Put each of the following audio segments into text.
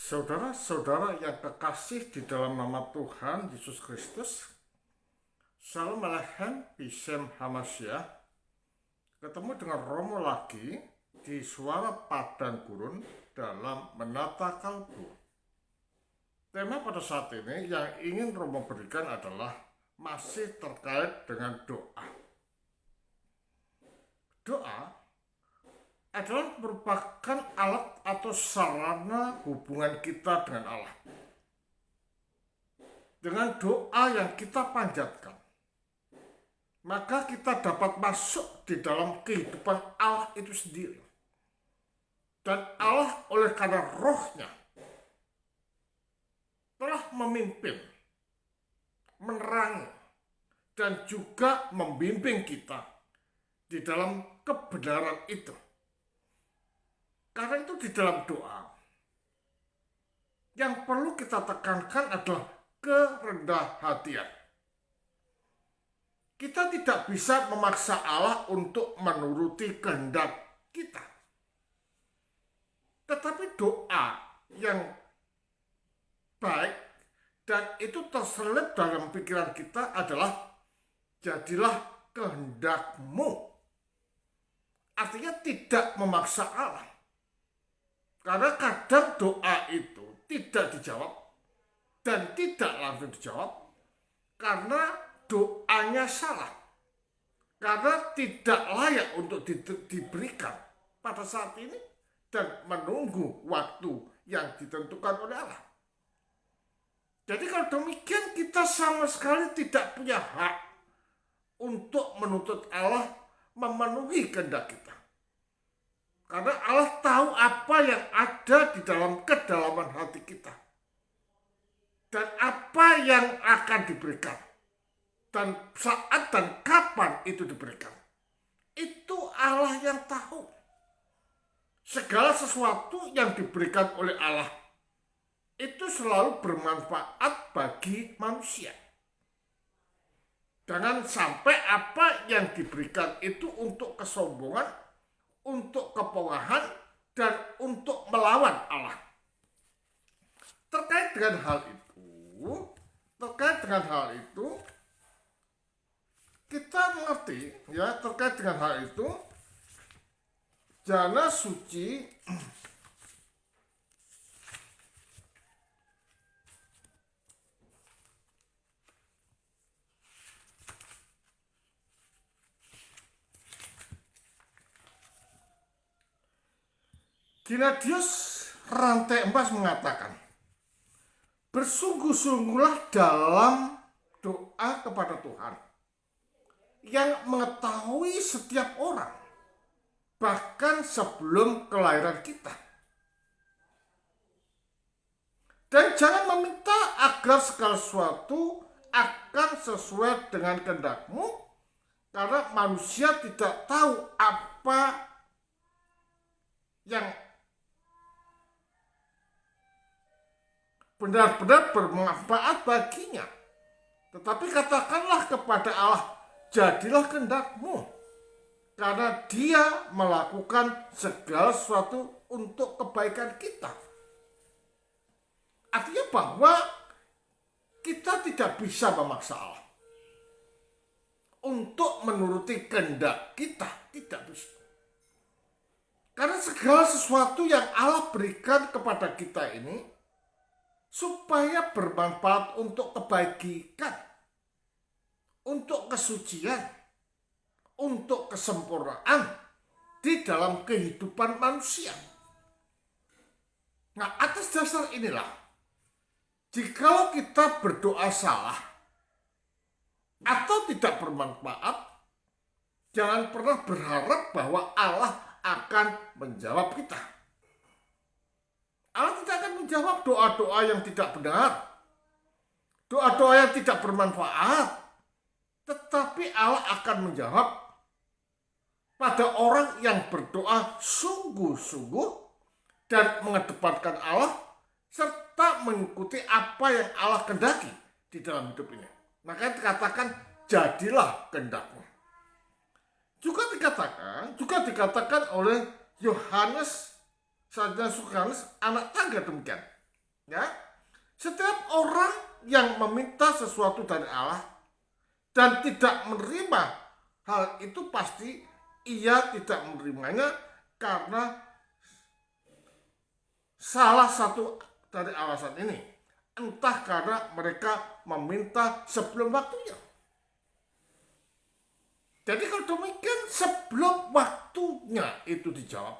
Saudara-saudara yang kekasih di dalam nama Tuhan Yesus Kristus, Shalom Aleichem, Bishem Hamasyah. Ketemu dengan Romo lagi di Suara Padan Gurun dalam Menata Kalbu. Tema pada saat ini yang ingin Romo berikan adalah masih terkait dengan doa. Doa adalah merupakan alat atau sarana hubungan kita dengan Allah. Dengan doa yang kita panjatkan, maka kita dapat masuk di dalam kehidupan Allah itu sendiri. Dan Allah oleh karena rohnya telah memimpin, menerangi, dan juga membimbing kita di dalam kebenaran itu. Karena itu di dalam doa, yang perlu kita tekankan adalah kerendahan hatian. Kita tidak bisa memaksa Allah untuk menuruti kehendak kita. Tetapi doa yang baik dan itu terselip dalam pikiran kita adalah jadilah kehendakmu. Artinya tidak memaksa Allah. Karena kadang doa itu tidak dijawab dan tidak langsung dijawab karena doanya salah. Karena tidak layak untuk diberikan pada saat ini dan menunggu waktu yang ditentukan oleh Allah. Jadi kalau demikian kita sama sekali tidak punya hak untuk menuntut Allah memenuhi kehendak kita. Karena Allah tahu apa yang ada di dalam kedalaman hati kita. Dan apa yang akan diberikan. Dan saat dan kapan itu diberikan. Itu Allah yang tahu. Segala sesuatu yang diberikan oleh Allah itu selalu bermanfaat bagi manusia. Jangan sampai apa yang diberikan itu untuk kesombongan, untuk kepogahan, dan untuk melawan Allah. Terkait dengan hal itu, kita mengerti ya, terkait dengan hal itu, jana suci Gennadius Rantai Emas mengatakan, bersungguh-sungguhlah dalam doa kepada Tuhan yang mengetahui setiap orang, bahkan sebelum kelahiran kita. Dan jangan meminta agar segala sesuatu akan sesuai dengan kehendakmu, karena manusia tidak tahu apa yang benar-benar bermanfaat baginya. Tetapi katakanlah kepada Allah, jadilah kehendakmu. Karena dia melakukan segala sesuatu untuk kebaikan kita. Artinya bahwa kita tidak bisa memaksa Allah untuk menuruti kehendak kita. Tidak bisa. Karena segala sesuatu yang Allah berikan kepada kita ini supaya bermanfaat untuk kebaikan, untuk kesucian, untuk kesempurnaan di dalam kehidupan manusia. Nah, atas dasar inilah, jikalau kita berdoa salah atau tidak bermanfaat, jangan pernah berharap bahwa Allah akan menjawab kita. Allah tidak akan menjawab doa-doa yang tidak benar, doa-doa yang tidak bermanfaat, tetapi Allah akan menjawab pada orang yang berdoa sungguh-sungguh dan mengedepankan Allah serta mengikuti apa yang Allah kehendaki di dalam hidup ini. Maka dikatakan jadilah kehendakmu. Juga dikatakan oleh Yohanes Yohanes anak tangga demikian. Ya, setiap orang yang meminta sesuatu dari Allah dan tidak menerima hal itu, pasti ia tidak menerimanya karena salah satu dari alasan ini. Entah karena mereka meminta sebelum waktunya. Jadi kalau demikian, sebelum waktunya itu dijawab,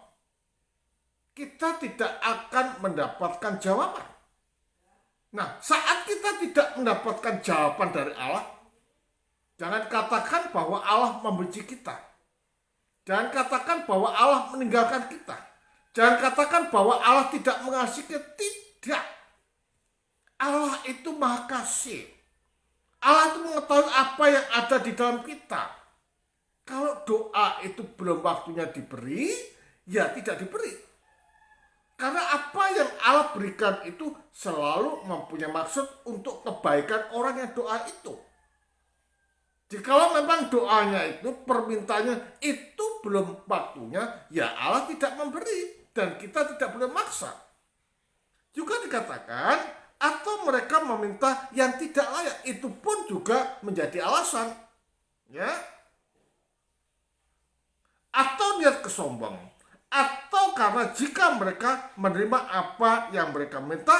kita tidak akan mendapatkan jawaban. Nah, saat kita tidak mendapatkan jawaban dari Allah, jangan katakan bahwa Allah membenci kita. Jangan katakan bahwa Allah meninggalkan kita. Jangan katakan bahwa Allah tidak mengasihi kita. Tidak. Allah itu maha kasih. Allah itu mengetahui apa yang ada di dalam kita. Kalau doa itu belum waktunya diberi, ya tidak diberi. Karena apa yang Allah berikan itu selalu mempunyai maksud untuk kebaikan orang yang doa itu. Jikalau memang doanya itu, permintaannya itu belum waktunya, ya Allah tidak memberi dan kita tidak boleh maksa. Juga dikatakan, atau mereka meminta yang tidak layak, itu pun juga menjadi alasan. Ya. Atau niat kesombong, atau karena jika mereka menerima apa yang mereka minta,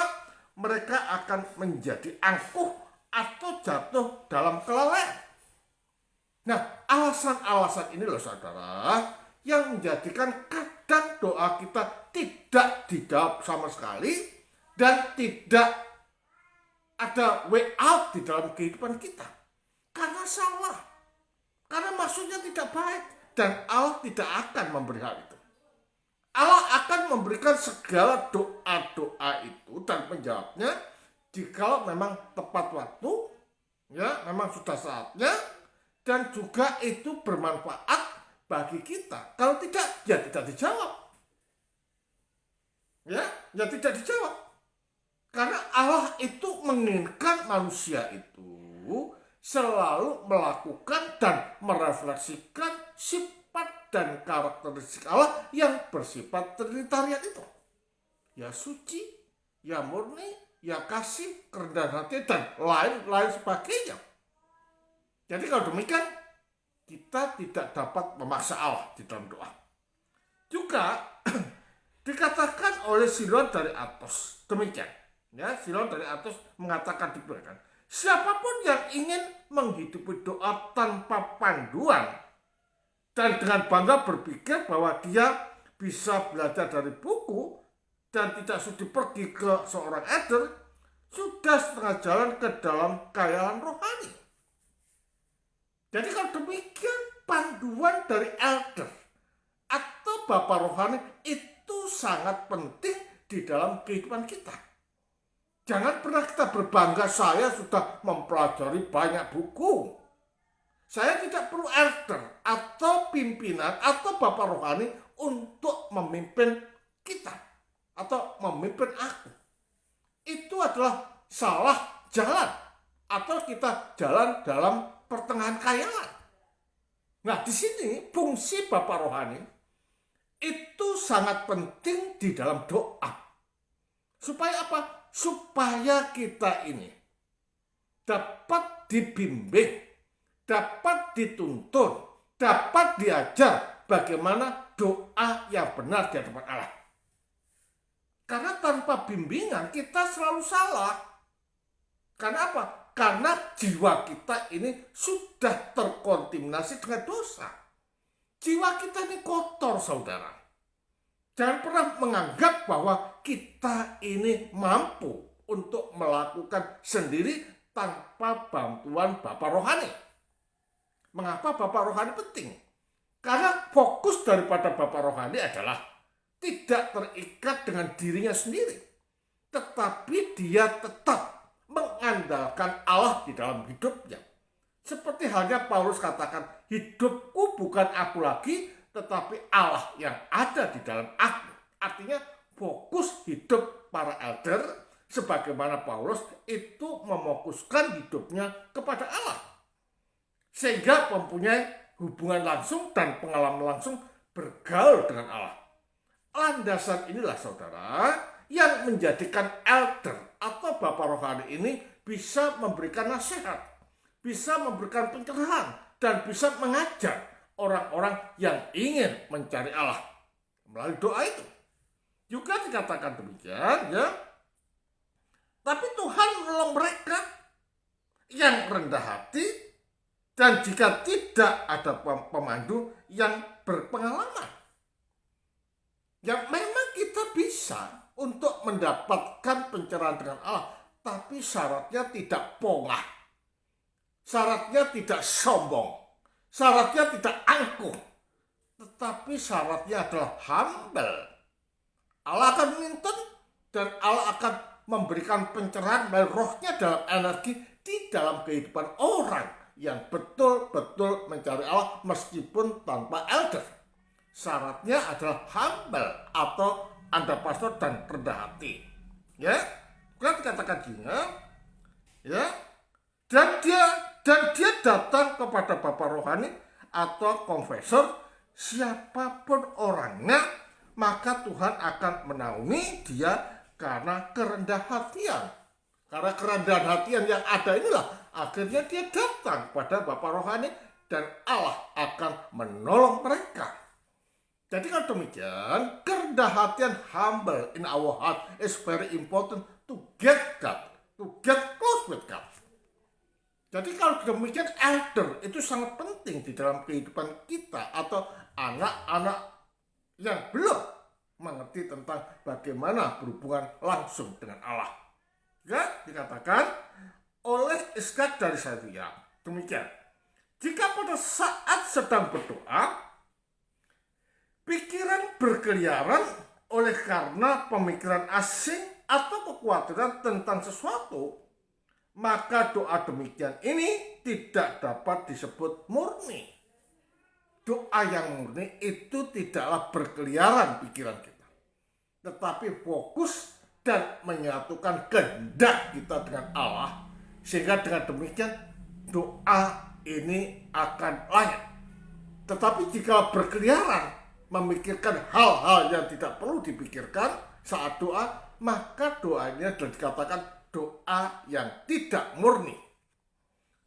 mereka akan menjadi angkuh atau jatuh dalam kelalaian. Nah, alasan-alasan ini loh saudara, yang menjadikan kadang doa kita tidak dijawab sama sekali dan tidak ada way out di dalam kehidupan kita. Karena salah, karena maksudnya tidak baik. Dan Allah tidak akan memberi hal itu. Allah akan memberikan segala doa-doa itu dan menjawabnya jika memang tepat waktu, ya memang sudah saatnya, dan juga itu bermanfaat bagi kita. Kalau tidak, ya tidak dijawab. Ya tidak dijawab. Karena Allah itu menginginkan manusia itu selalu melakukan dan merefleksikan sifat dan karakteristik Allah yang bersifat trinitarian itu. Ya suci, ya murni, ya kasih, kerendahan hati, dan lain-lain sebagainya. Jadi kalau demikian, kita tidak dapat memaksa Allah di dalam doa. Juga dikatakan oleh Silon dari Athos demikian. Ya, Silon dari Athos mengatakan demikian. Siapapun yang ingin menghidupi doa tanpa panduan dan dengan bangga berpikir bahwa dia bisa belajar dari buku dan tidak sudi pergi ke seorang elder, sudah setengah jalan ke dalam kekayaan rohani. Jadi kalau demikian, panduan dari elder atau bapak rohani itu sangat penting di dalam kehidupan kita. Jangan pernah kita berbangga, saya sudah mempelajari banyak buku. Saya tidak perlu elder atau pimpinan atau bapak rohani untuk memimpin kita atau memimpin aku. Itu adalah salah jalan atau kita jalan dalam pertengahan khayalan. Nah, di sini fungsi bapak rohani itu sangat penting di dalam doa. Supaya apa? Supaya kita ini dapat dibimbing, dapat dituntun, dapat diajar bagaimana doa yang benar di hadapan Allah. Karena tanpa bimbingan kita selalu salah. Karena apa? Karena jiwa kita ini sudah terkontaminasi dengan dosa. Jiwa kita ini kotor, saudara. Jangan pernah menganggap bahwa kita ini mampu untuk melakukan sendiri tanpa bantuan bapak rohani. Mengapa bapak rohani penting? Karena fokus daripada bapak rohani adalah tidak terikat dengan dirinya sendiri, tetapi dia tetap mengandalkan Allah di dalam hidupnya. Seperti halnya Paulus katakan, hidupku bukan aku lagi, tetapi Allah yang ada di dalam aku. Artinya fokus hidup para elder sebagaimana Paulus itu mefokuskan hidupnya kepada Allah. Sehingga mempunyai hubungan langsung dan pengalaman langsung bergaul dengan Allah. Landasan inilah saudara yang menjadikan elder atau bapak rohani ini bisa memberikan nasihat, bisa memberikan pencerahan, dan bisa mengajar orang-orang yang ingin mencari Allah melalui doa itu. Juga dikatakan demikian, ya. Tapi Tuhan menolong mereka yang rendah hati, dan jika tidak ada pemandu yang berpengalaman. Ya memang kita bisa untuk mendapatkan pencerahan dengan Allah, tapi syaratnya tidak pongah, syaratnya tidak sombong, syaratnya tidak angkuh, tetapi syaratnya adalah humble. Allah akan menuntun dan Allah akan memberikan pencerahan melalui rohnya dalam energi di dalam kehidupan orang yang betul-betul mencari Allah meskipun tanpa elder. Syaratnya adalah humble atau Anda pastor dan rendah hati. Ya, kan dikatakan gini, ya. Dan dia datang kepada bapak rohani atau konfesor, siapapun orangnya, maka Tuhan akan menaungi dia karena kerendahan hatian. Karena kerendahan hatian yang ada inilah akhirnya dia datang pada bapak rohani dan Allah akan menolong mereka. Jadi kalau demikian, kerendahan hatian, humble in our heart is very important to get God, to get close with God. Jadi kalau demikian, elder itu sangat penting di dalam kehidupan kita atau anak-anak yang belum mengerti tentang bagaimana berhubungan langsung dengan Allah. Ya, dikatakan oleh Iskak dari saya demikian. Jika pada saat sedang berdoa, pikiran berkeliaran oleh karena pemikiran asing atau kekhawatiran tentang sesuatu, maka doa demikian ini tidak dapat disebut murni. Doa yang murni itu tidaklah berkeliaran pikiran kita, tetapi fokus dan menyatukan kehendak kita dengan Allah, sehingga dengan demikian doa ini akan layak. Tetapi jika berkeliaran memikirkan hal-hal yang tidak perlu dipikirkan saat doa, maka doanya adalah dikatakan doa yang tidak murni.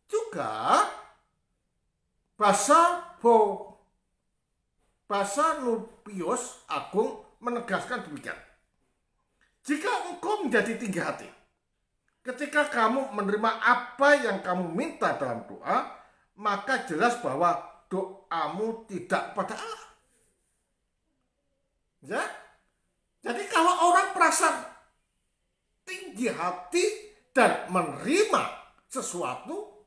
Juga bahasa Nubius Agung menegaskan demikian. Jika engkau menjadi tinggi hati, ketika kamu menerima apa yang kamu minta dalam doa, maka jelas bahwa doamu tidak pada Allah. Ya, jadi kalau orang merasa tinggi hati dan menerima sesuatu,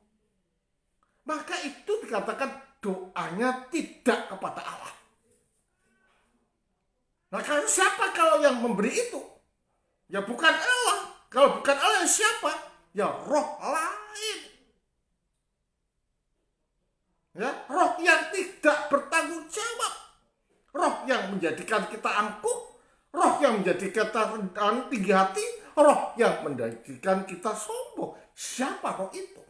maka itu dikatakan doanya tidak kepada Allah. Nah, siapa kalau yang memberi itu? Ya bukan Allah. Kalau bukan Allah, siapa? Ya roh lain. Ya, roh yang tidak bertanggung jawab. Roh yang menjadikan kita angkuh, roh yang menjadikan kita tinggi hati, roh yang menjadikan kita sombong. Siapa roh itu?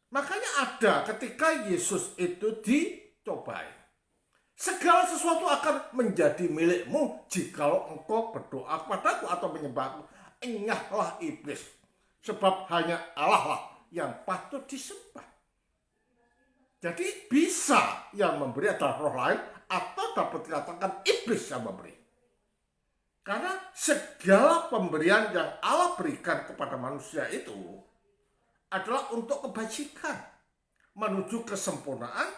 Makanya ada ketika Yesus itu dicobai. Segala sesuatu akan menjadi milikmu jikalau engkau berdoa kepadaku atau menyembahku. Enyahlah iblis, sebab hanya Allah lah yang patut disembah. Jadi bisa yang memberi adalah roh lain, atau dapat dikatakan iblis yang memberi. Karena segala pemberian yang Allah berikan kepada manusia itu adalah untuk kebajikan, menuju kesempurnaan,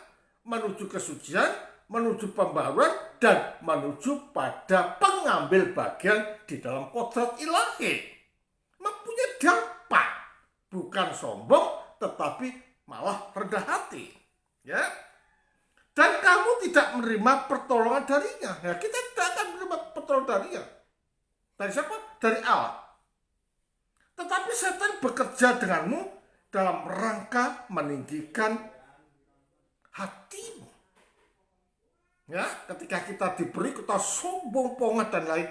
menuju kesucian, menuju pembaruan, dan menuju pada pengambil bagian di dalam kodrat ilahi. Mempunyai dampak, bukan sombong, tetapi malah rendah hati. Ya, dan kamu tidak menerima pertolongan darinya. Ya, kita tidak akan menerima pertolongan darinya. Dari siapa? Dari Allah. Tetapi setan bekerja denganmu dalam rangka meninggikan hatimu. Ya, ketika kita diberi, kita sombong, pongah dan lain,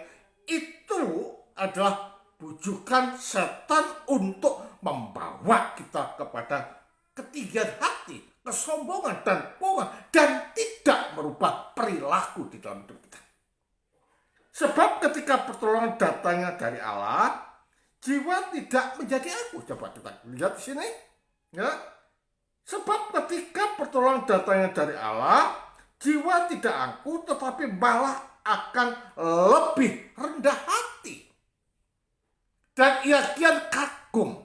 itu adalah bujukan setan untuk membawa kita kepada ketinggian hati, kesombongan dan pongah, dan tidak merubah perilaku di dalam hidup kita. Sebab ketika pertolongan datangnya dari Allah, jiwa tidak menjadi aku. Coba kita lihat di sini. Ya. Sebab ketika pertolongan datangnya dari Allah, jiwa tidak angkuh tetapi malah akan lebih rendah hati. Dan ia kian kagum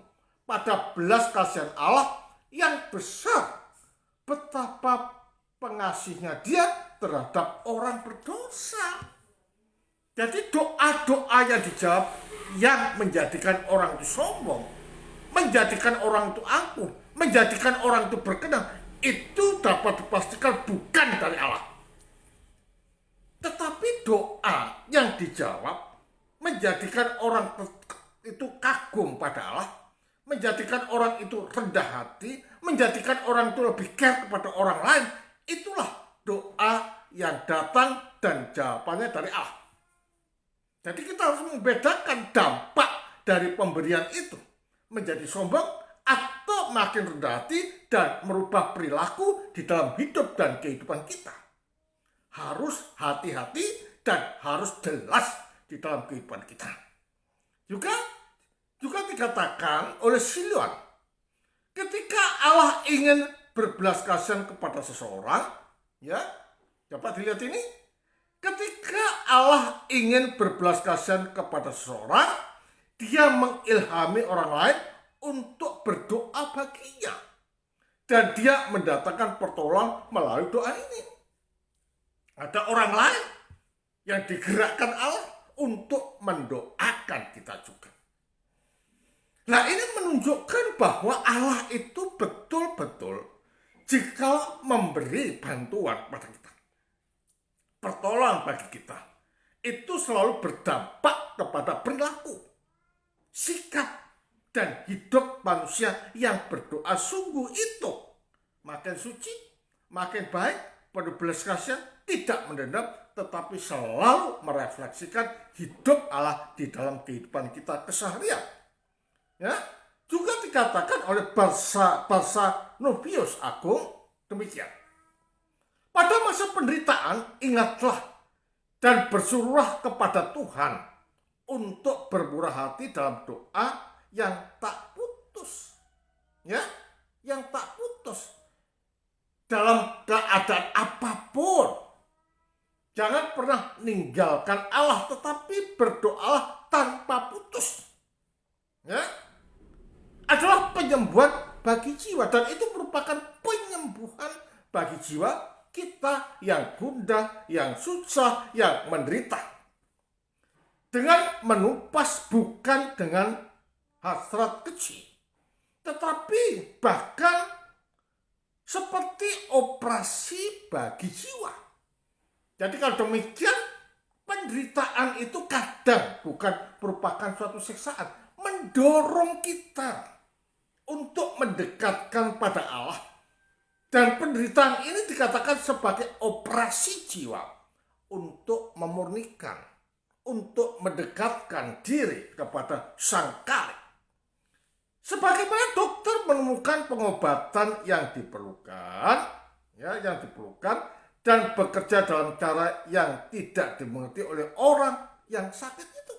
pada belas kasihan Allah yang besar. Betapa pengasihnya dia terhadap orang berdosa. Jadi doa-doa yang dijawab yang menjadikan orang itu sombong, menjadikan orang itu angkuh, menjadikan orang itu berkenan, itu dapat dipastikan bukan dari Allah. Tetapi doa yang dijawab menjadikan orang itu kagum pada Allah, menjadikan orang itu rendah hati, menjadikan orang itu lebih care kepada orang lain, itulah doa yang datang dan jawabannya dari Allah. Jadi kita harus membedakan dampak dari pemberian itu menjadi sombong atau makin rendah hati dan merubah perilaku di dalam hidup dan kehidupan kita. Harus hati-hati dan harus jelas di dalam kehidupan kita. Juga dikatakan oleh Siluan, ketika Allah ingin berbelas kasihan kepada seseorang, ya, dapat dilihat ini. Ketika Allah ingin berbelas kasihan kepada seseorang, dia mengilhami orang lain untuk berdoa baginya. Dan dia mendatangkan pertolongan melalui doa ini. Ada orang lain yang digerakkan Allah untuk mendoakan kita juga. Nah, ini menunjukkan bahwa Allah itu betul-betul jika memberi bantuan pada kita, pertolongan bagi kita, itu selalu berdampak kepada perilaku, sikap, dan hidup manusia yang berdoa sungguh itu makin suci, makin baik, penuh belas kasihan, tidak mendendam, tetapi selalu merefleksikan hidup Allah di dalam kehidupan kita keseharian. Ya, juga dikatakan oleh Barsanubius Agung demikian. Pada masa penderitaan, ingatlah dan bersuruhlah kepada Tuhan untuk bermurah hati dalam doa yang tak putus. Ya, yang tak putus. Dalam keadaan apapun. Jangan pernah meninggalkan Allah, tetapi berdoalah tanpa putus. Ya, adalah penyembuhan bagi jiwa, dan itu merupakan penyembuhan bagi jiwa kita yang gundah, yang susah, yang menderita. Dengan menumpas bukan dengan hasrat keji, tetapi bahkan seperti operasi bagi jiwa. Jadi kalau demikian, penderitaan itu kadang bukan merupakan suatu siksaan, mendorong kita untuk mendekatkan pada Allah. Dan penderitaan ini dikatakan sebagai operasi jiwa untuk memurnikan, untuk mendekatkan diri kepada Sang Kalik. Sebagaimana dokter menemukan pengobatan yang diperlukan, dan bekerja dalam cara yang tidak dimengerti oleh orang yang sakit itu.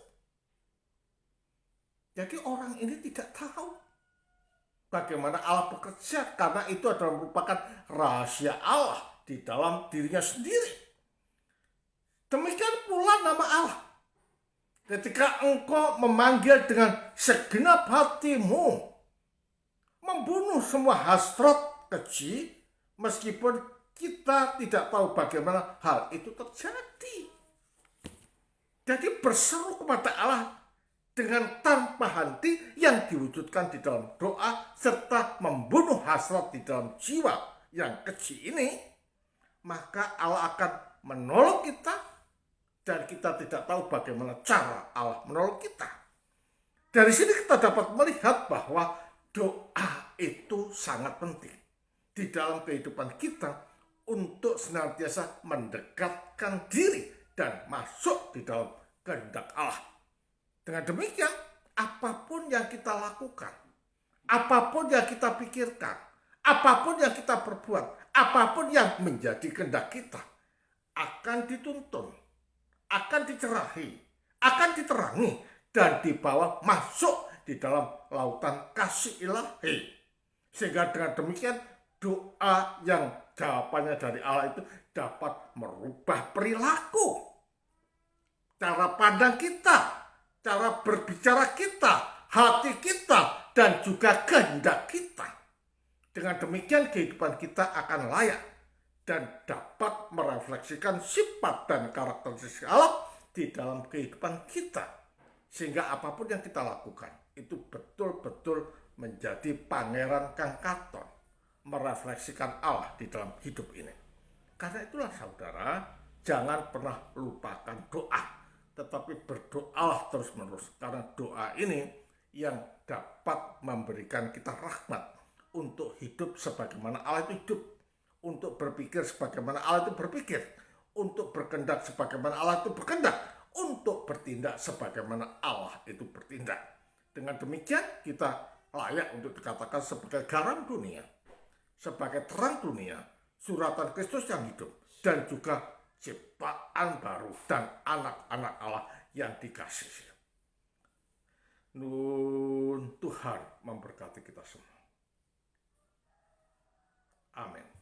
Jadi orang ini tidak tahu bagaimana Allah bekerja, karena itu adalah merupakan rahasia Allah di dalam dirinya sendiri. Demikian pula nama Allah. Ketika engkau memanggil dengan segenap hatimu, membunuh semua hasrat keji, meskipun kita tidak tahu bagaimana hal itu terjadi. Jadi berseru kepada Allah dengan tanpa henti yang diwujudkan di dalam doa serta membunuh hasrat di dalam jiwa yang keji ini, maka Allah akan menolong kita dan kita tidak tahu bagaimana cara Allah menolong kita. Dari sini kita dapat melihat bahwa doa itu sangat penting di dalam kehidupan kita untuk senantiasa mendekatkan diri dan masuk di dalam kehendak Allah. Dengan demikian, apapun yang kita lakukan, apapun yang kita pikirkan, apapun yang kita perbuat, apapun yang menjadi kehendak kita, akan dituntun, akan dicerahi, akan diterangi, dan dibawa masuk di dalam lautan kasih ilahi. Sehingga dengan demikian doa yang jawabannya dari Allah itu dapat merubah perilaku, cara pandang kita, cara berbicara kita, hati kita, dan juga kehendak kita. Dengan demikian kehidupan kita akan layak dan dapat merefleksikan sifat dan karakteristik Allah di dalam kehidupan kita. Sehingga apapun yang kita lakukan itu betul-betul menjadi pangeran kang katon, merefleksikan Allah di dalam hidup ini. Karena itulah saudara, jangan pernah lupakan doa, tetapi berdoalah terus-menerus. Karena doa ini yang dapat memberikan kita rahmat untuk hidup sebagaimana Allah itu hidup, untuk berpikir sebagaimana Allah itu berpikir, untuk berkehendak sebagaimana Allah itu berkehendak, untuk bertindak sebagaimana Allah itu bertindak. Dengan demikian kita layak untuk dikatakan sebagai garam dunia, sebagai terang dunia, suratan Kristus yang hidup, dan juga ciptaan baru dan anak-anak Allah yang dikasihi. Nun, Tuhan memberkati kita semua. Amin.